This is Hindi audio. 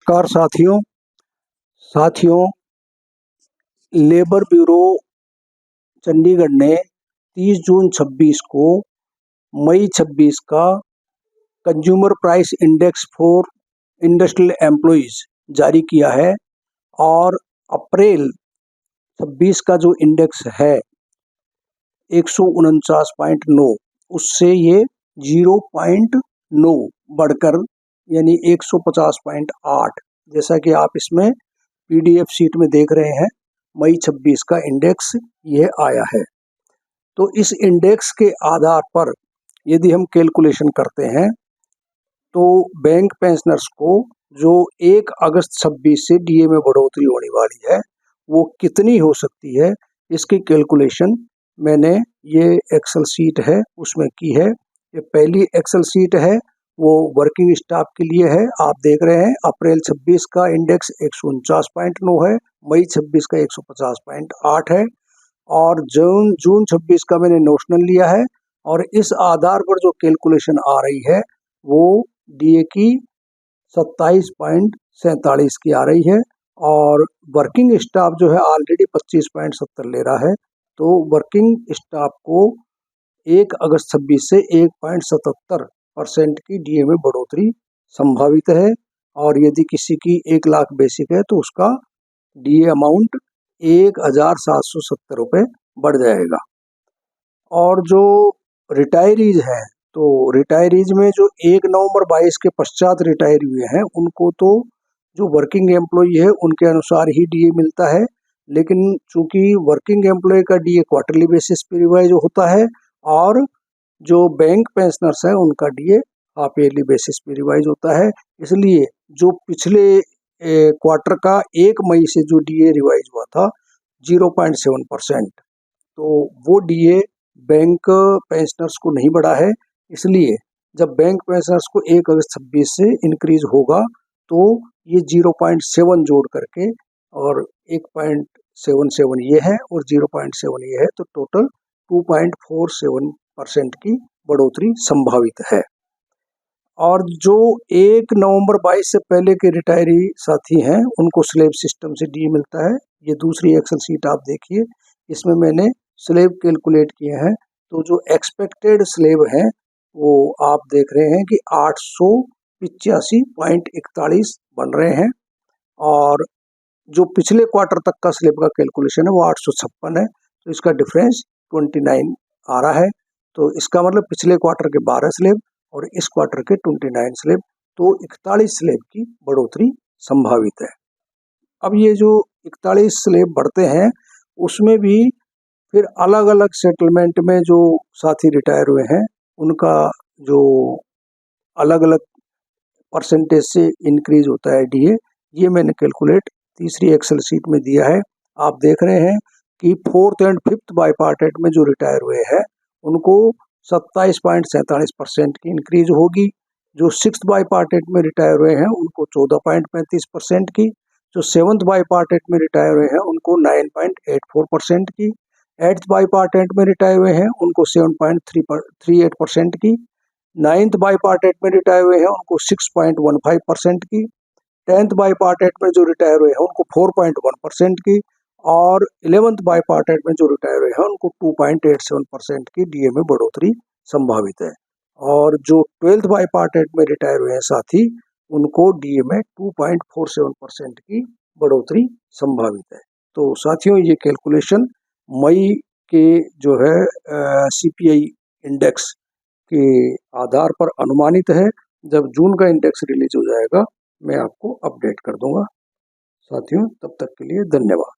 नमस्कार साथियों, लेबर ब्यूरो चंडीगढ़ ने 30 जून 26 को मई 26 का consumer price index for industrial employees जारी किया है और अप्रैल 26 का जो इंडेक्स है 149.9 उससे ये 0.9 बढ़कर यानी 150.8 जैसा कि आप इसमें पीडीएफ शीट में देख रहे हैं मई 26 का इंडेक्स ये आया है। तो इस इंडेक्स के आधार पर यदि हम कैलकुलेशन करते हैं तो बैंक पेंशनर्स को जो 1 अगस्त 26 से डीए में बढ़ोतरी होने वाली है वो कितनी हो सकती है, इसकी कैलकुलेशन मैंने ये एक्सेल शीट है उसमें की है। ये पहली एक्सेल शीट है वो वर्किंग स्टाफ के लिए है। आप देख रहे हैं अप्रैल 26 का इंडेक्स 149.9 है, मई 26 का 150.8 है और जून 26 का मैंने नोशनल लिया है और इस आधार पर जो कैलकुलेशन आ रही है वो डीए की 27.47 की आ रही है और वर्किंग स्टाफ जो है ऑलरेडी 25.70 ले रहा है। तो वर्किंग स्टाफ को 1 अगस्त 26 से 1.77% की डीए में बढ़ोतरी संभावित है और यदि किसी की 1 लाख बेसिक है तो उसका डीए अमाउंट 1,770 रुपये बढ़ जाएगा। और जो रिटायरीज हैं तो रिटायरीज में जो 1 नवंबर 22 के पश्चात रिटायर हुए हैं उनको तो जो वर्किंग एम्प्लॉई है उनके अनुसार ही डीए मिलता है, लेकिन चूंकि वर्किंग एम्प्लॉय का डीए क्वार्टरली बेसिस पे रिवाइज होता है और जो बैंक पेंशनर्स हैं उनका डीए हाफ ईयरली बेसिस पे रिवाइज होता है, इसलिए जो पिछले क्वार्टर का 1 मई से जो डीए रिवाइज हुआ था 0.7% तो वो डीए बैंक पेंशनर्स को नहीं बढ़ा है। इसलिए जब बैंक पेंशनर्स को 1 अगस्त 26 से इंक्रीज होगा तो ये 0.7 जोड़ करके और 1.77 ये है और 0.7 ये है तो टोटल 2.47% की बढ़ोतरी संभावित है। और जो 1 नवंबर 22 से पहले के रिटायरी साथी हैं उनको स्लेब सिस्टम से डीए मिलता है। ये दूसरी एक्सेल शीट आप देखिए, इसमें मैंने स्लेब कैलकुलेट किए हैं। तो जो एक्सपेक्टेड स्लेब हैं वो आप देख रहे हैं कि 885.41 बन रहे हैं और जो पिछले क्वार्टर तक का स्लेब का कैलकुलेशन है वो 856 है, तो इसका डिफरेंस 29 आ रहा है। तो इसका मतलब पिछले क्वार्टर के 12 स्लेब और इस क्वार्टर के 29 स्लेब, तो 41 स्लेब की बढ़ोतरी संभावित है। अब ये जो 41 स्लेब बढ़ते हैं उसमें भी फिर अलग अलग सेटलमेंट में जो साथी रिटायर हुए हैं उनका जो अलग अलग परसेंटेज से इंक्रीज होता है डीए, ये मैंने कैलकुलेट तीसरी एक्सेल शीट में दिया है। आप देख रहे हैं कि 4th एंड 5th बाईपार्टेट में जो रिटायर हुए हैं उनको 27.47% की इंक्रीज होगी। जो 6th बाईपार्टेट में रिटायर हुए हैं उनको 14.35% की, जो 7th बाईपार्टेट में रिटायर हुए हैं उनको 9.84% की, 8th बाईपार्टेट में रिटायर हुए हैं उनको 7.38% की, 9th बाईपार्टेट में रिटायर हुए हैं उनको 6.15% की, 10th बाईपार्टेट में जो रिटायर हुए हैं उनको 4.1% की और 11th बाईपार्टेट में जो रिटायर हुए हैं उनको 2.87% की डीए में बढ़ोतरी संभावित है। और जो 12th बाईपार्टेट में रिटायर हुए हैं साथी उनको डीए में 2.47% की बढ़ोतरी संभावित है। तो साथियों ये कैलकुलेशन मई के जो है सीपीआई इंडेक्स के आधार पर अनुमानित है। जब जून का इंडेक्स रिलीज हो जाएगा मैं आपको अपडेट कर दूंगा। साथियों तब तक के लिए धन्यवाद।